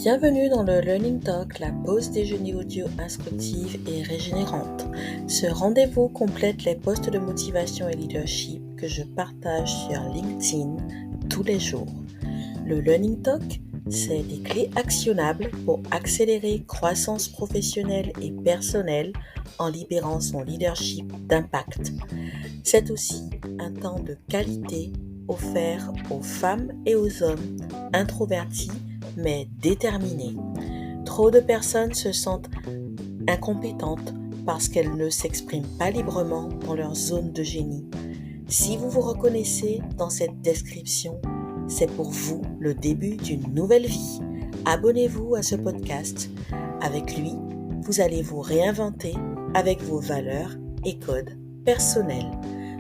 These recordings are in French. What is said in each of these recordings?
Bienvenue dans le Learning Talk, la pause déjeuner audio instructive et régénérante. Ce rendez-vous complète les posts de motivation et leadership que je partage sur LinkedIn tous les jours. Le Learning Talk, c'est des clés actionnables pour accélérer croissance professionnelle et personnelle en libérant son leadership d'impact. C'est aussi un temps de qualité offert aux femmes et aux hommes introvertis mais déterminés. Trop de personnes se sentent incompétentes parce qu'elles ne s'expriment pas librement dans leur zone de génie. Si vous vous reconnaissez dans cette description, c'est pour vous le début d'une nouvelle vie. Abonnez-vous à ce podcast. Avec lui, vous allez vous réinventer avec vos valeurs et codes personnels.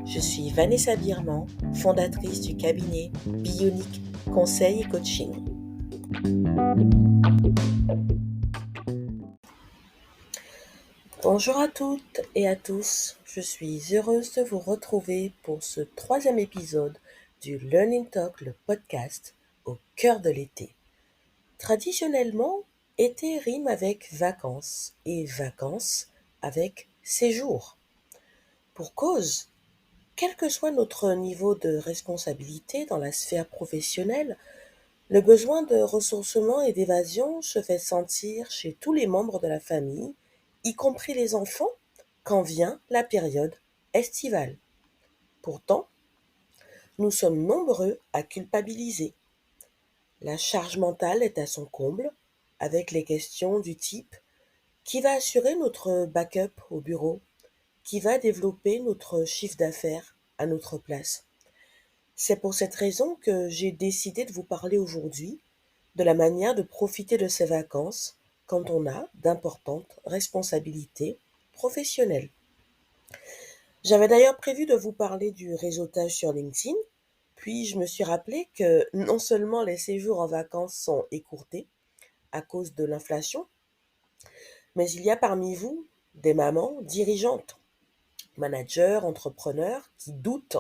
Je suis Vanessa Birman, fondatrice du cabinet Bionic Conseil et Coaching. Bonjour à toutes et à tous, je suis heureuse de vous retrouver pour ce 3e épisode du Learning Talk, le podcast au cœur de l'été. Traditionnellement, été rime avec vacances et vacances avec séjour. Pour cause, quel que soit notre niveau de responsabilité dans la sphère professionnelle, le besoin de ressourcement et d'évasion se fait sentir chez tous les membres de la famille, y compris les enfants, quand vient la période estivale. Pourtant, nous sommes nombreux à culpabiliser. La charge mentale est à son comble, avec les questions du type « Qui va assurer notre backup au bureau ? Qui va développer notre chiffre d'affaires à notre place ?» C'est pour cette raison que j'ai décidé de vous parler aujourd'hui de la manière de profiter de ces vacances quand on a d'importantes responsabilités professionnelles. J'avais d'ailleurs prévu de vous parler du réseautage sur LinkedIn, puis je me suis rappelé que non seulement les séjours en vacances sont écourtés à cause de l'inflation, mais il y a parmi vous des mamans dirigeantes, managers, entrepreneurs qui doutent,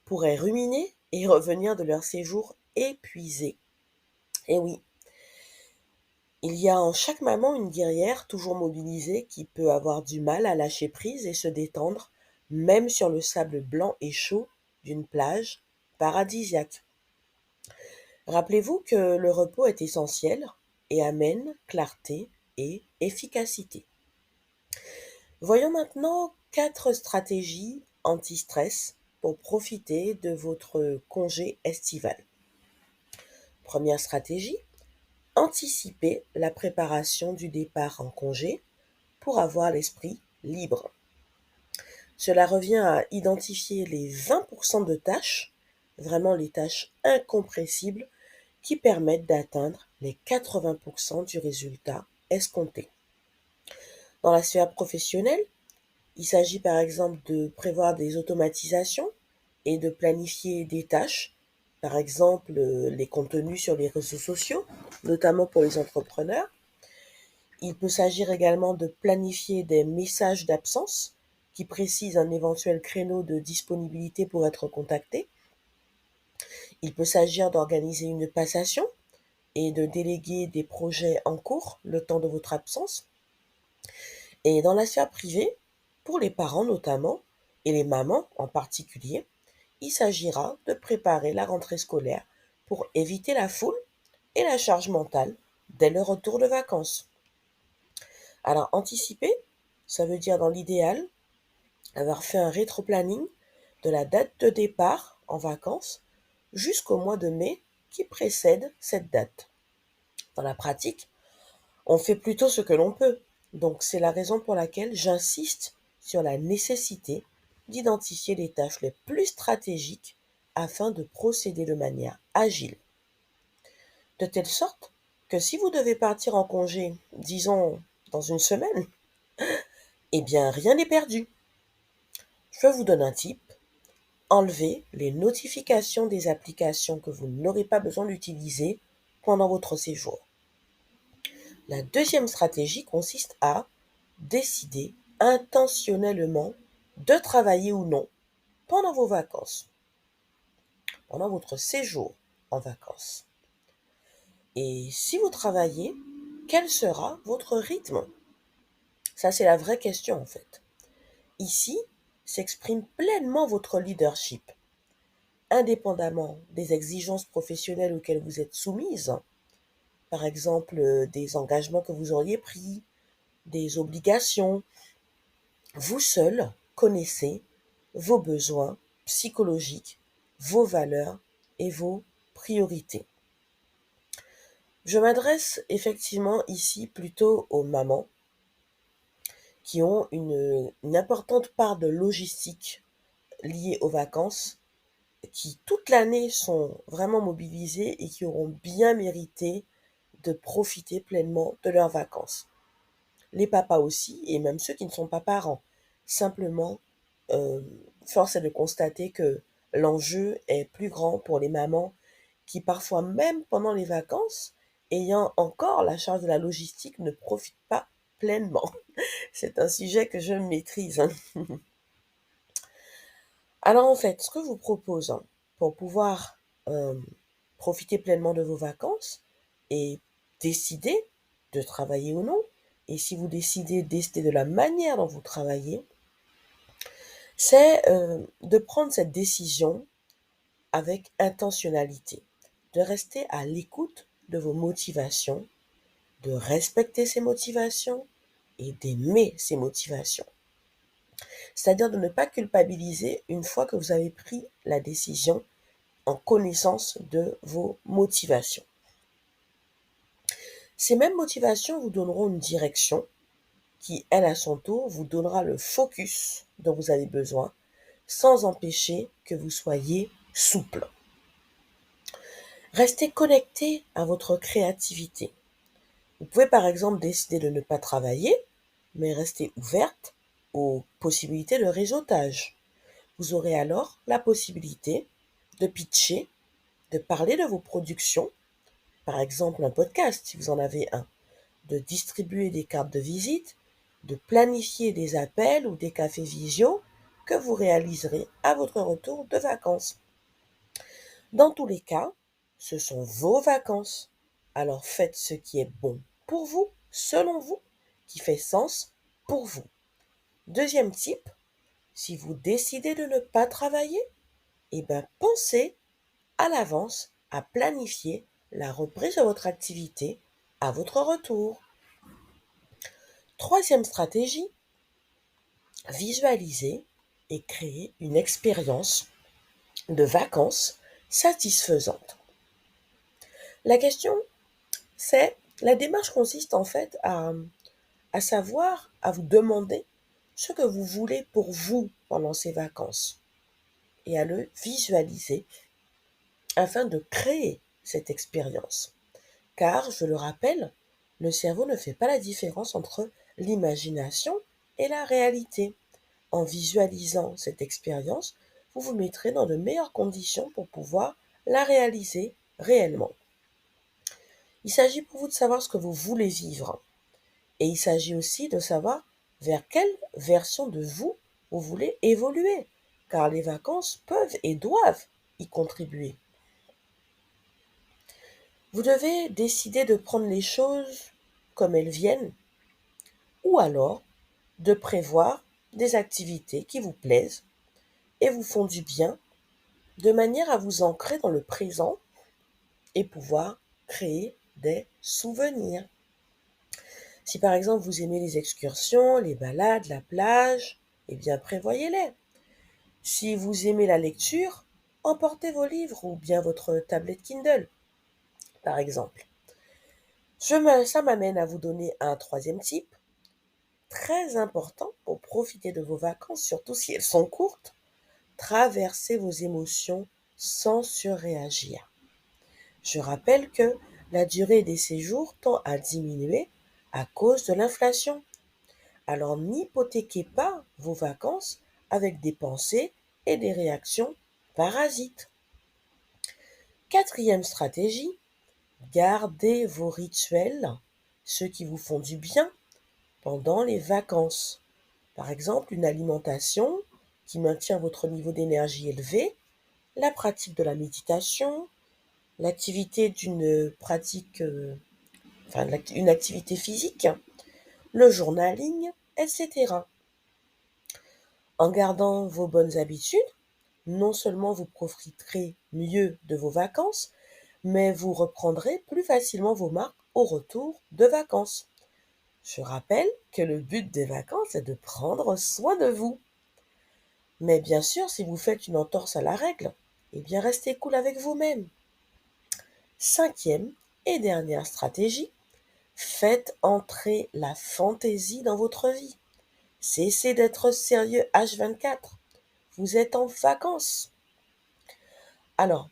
pourraient ruminer et revenir de leur séjour épuisés. Et oui, il y a en chaque maman une guerrière toujours mobilisée qui peut avoir du mal à lâcher prise et se détendre, même sur le sable blanc et chaud d'une plage paradisiaque. Rappelez-vous que le repos est essentiel et amène clarté et efficacité. Voyons maintenant 4 stratégies anti-stress pour profiter de votre congé estival. Première stratégie, anticiper la préparation du départ en congé pour avoir l'esprit libre. Cela revient à identifier les 20% de tâches, vraiment les tâches incompressibles, qui permettent d'atteindre les 80% du résultat escompté. Dans la sphère professionnelle, il s'agit par exemple de prévoir des automatisations et de planifier des tâches, par exemple les contenus sur les réseaux sociaux, notamment pour les entrepreneurs. Il peut s'agir également de planifier des messages d'absence qui précisent un éventuel créneau de disponibilité pour être contacté. Il peut s'agir d'organiser une passation et de déléguer des projets en cours le temps de votre absence. Et dans la sphère privée, pour les parents notamment, et les mamans en particulier, il s'agira de préparer la rentrée scolaire pour éviter la foule et la charge mentale dès le retour de vacances. Alors, anticiper, ça veut dire dans l'idéal, avoir fait un rétro-planning de la date de départ en vacances jusqu'au mois de mai qui précède cette date. Dans la pratique, on fait plutôt ce que l'on peut. Donc, c'est la raison pour laquelle j'insiste sur la nécessité d'identifier les tâches les plus stratégiques afin de procéder de manière agile. De telle sorte que si vous devez partir en congé, disons, dans une semaine, eh bien, rien n'est perdu. Je vous donne un tip. Enlevez les notifications des applications que vous n'aurez pas besoin d'utiliser pendant votre séjour. La deuxième stratégie consiste à décider intentionnellement de travailler ou non pendant vos vacances, pendant votre séjour en vacances. Et si vous travaillez, quel sera votre rythme? Ça, c'est la vraie question en fait. Ici s'exprime pleinement votre leadership, indépendamment des exigences professionnelles auxquelles vous êtes soumise, par exemple des engagements que vous auriez pris, des obligations. Vous seul connaissez vos besoins psychologiques, vos valeurs et vos priorités. Je m'adresse effectivement ici plutôt aux mamans qui ont une importante part de logistique liée aux vacances, qui toute l'année sont vraiment mobilisées et qui auront bien mérité de profiter pleinement de leurs vacances. Les papas aussi, et même ceux qui ne sont pas parents. Simplement, euh, force est de constater que l'enjeu est plus grand pour les mamans qui parfois même pendant les vacances, ayant encore la charge de la logistique, ne profitent pas pleinement. C'est un sujet que je maîtrise, hein. Alors en fait, ce que je vous propose, hein, pour pouvoir euh, profiter pleinement de vos vacances et décider de travailler ou non, et si vous décidez de la manière dont vous travaillez, c'est de prendre cette décision avec intentionnalité, de rester à l'écoute de vos motivations, de respecter ces motivations et d'aimer ces motivations. C'est-à-dire de ne pas culpabiliser une fois que vous avez pris la décision en connaissance de vos motivations. Ces mêmes motivations vous donneront une direction qui, elle, à son tour, vous donnera le focus dont vous avez besoin, sans empêcher que vous soyez souple. Restez connecté à votre créativité. Vous pouvez par exemple décider de ne pas travailler, mais rester ouverte aux possibilités de réseautage. Vous aurez alors la possibilité de pitcher, de parler de vos productions, par exemple un podcast si vous en avez un, de distribuer des cartes de visite, de planifier des appels ou des cafés visio que vous réaliserez à votre retour de vacances. Dans tous les cas, ce sont vos vacances. Alors faites ce qui est bon pour vous, selon vous, qui fait sens pour vous. Deuxième type, si vous décidez de ne pas travailler, eh bien pensez à l'avance à planifier la reprise de votre activité à votre retour. Troisième stratégie, visualiser et créer une expérience de vacances satisfaisante. La question, c'est, la démarche consiste en fait à savoir, à vous demander ce que vous voulez pour vous pendant ces vacances et à le visualiser afin de créer cette expérience. Car, je le rappelle, le cerveau ne fait pas la différence entre l'imagination et la réalité. En visualisant cette expérience, vous vous mettrez dans de meilleures conditions pour pouvoir la réaliser réellement. Il s'agit pour vous de savoir ce que vous voulez vivre. Et il s'agit aussi de savoir vers quelle version de vous vous voulez évoluer. Car les vacances peuvent et doivent y contribuer. Vous devez décider de prendre les choses comme elles viennent ou alors de prévoir des activités qui vous plaisent et vous font du bien de manière à vous ancrer dans le présent et pouvoir créer des souvenirs. Si par exemple vous aimez les excursions, les balades, la plage, eh bien prévoyez-les. Si vous aimez la lecture, emportez vos livres ou bien votre tablette Kindle, par exemple. Ça m'amène à vous donner un troisième type, très important pour profiter de vos vacances, surtout si elles sont courtes. Traversez vos émotions sans surréagir. Je rappelle que la durée des séjours tend à diminuer à cause de l'inflation. Alors n'hypothéquez pas vos vacances avec des pensées et des réactions parasites. Quatrième stratégie, gardez vos rituels, ceux qui vous font du bien pendant les vacances. Par exemple, une alimentation qui maintient votre niveau d'énergie élevé, la pratique de la méditation, l'activité d'une pratique, une activité physique, le journaling, etc. En gardant vos bonnes habitudes, non seulement vous profiterez mieux de vos vacances, mais vous reprendrez plus facilement vos marques au retour de vacances. Je rappelle que le but des vacances est de prendre soin de vous. Mais bien sûr, si vous faites une entorse à la règle, eh bien restez cool avec vous-même. 5e et dernière stratégie, faites entrer la fantaisie dans votre vie. Cessez d'être sérieux H24. Vous êtes en vacances. Alors,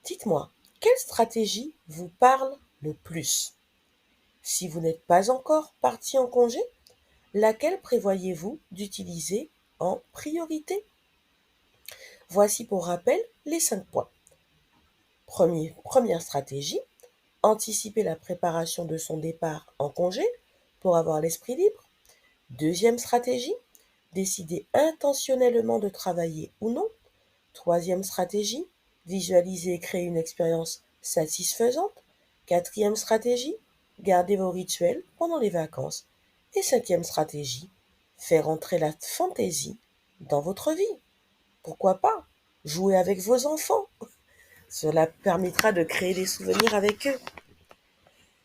dites-moi, quelle stratégie vous parle le plus? Si vous n'êtes pas encore parti en congé, laquelle prévoyez-vous d'utiliser en priorité? Voici pour rappel les 5 points. Première stratégie, anticiper la préparation de son départ en congé pour avoir l'esprit libre. Deuxième stratégie, décider intentionnellement de travailler ou non. Troisième stratégie, visualiser et créer une expérience satisfaisante. Quatrième stratégie, garder vos rituels pendant les vacances. Et cinquième stratégie, faire entrer la fantaisie dans votre vie. Pourquoi pas? Jouer avec vos enfants. Cela permettra de créer des souvenirs avec eux.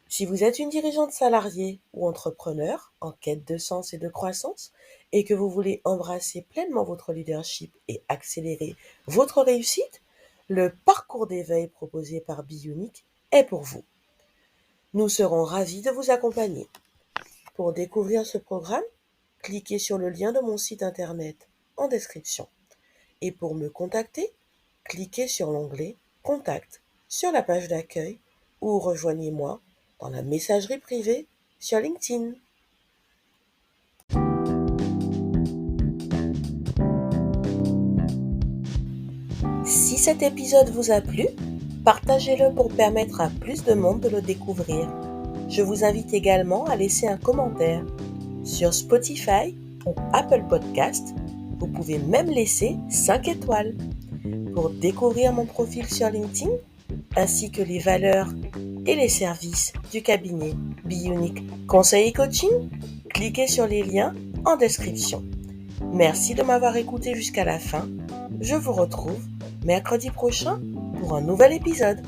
Si vous êtes une dirigeante salariée ou entrepreneur en quête de sens et de croissance et que vous voulez embrasser pleinement votre leadership et accélérer votre réussite, le parcours d'éveil proposé par Bionic est pour vous. Nous serons ravis de vous accompagner. Pour découvrir ce programme, cliquez sur le lien de mon site internet en description. Et pour me contacter, cliquez sur l'onglet Contact sur la page d'accueil ou rejoignez-moi dans la messagerie privée sur LinkedIn. Si cet épisode vous a plu, partagez-le pour permettre à plus de monde de le découvrir. Je vous invite également à laisser un commentaire sur Spotify ou Apple Podcast. Vous pouvez même laisser 5 étoiles. Pour découvrir mon profil sur LinkedIn, ainsi que les valeurs et les services du cabinet Bionic Conseil et Coaching, cliquez sur les liens en description. Merci de m'avoir écouté jusqu'à la fin. Je vous retrouve mercredi prochain pour un nouvel épisode.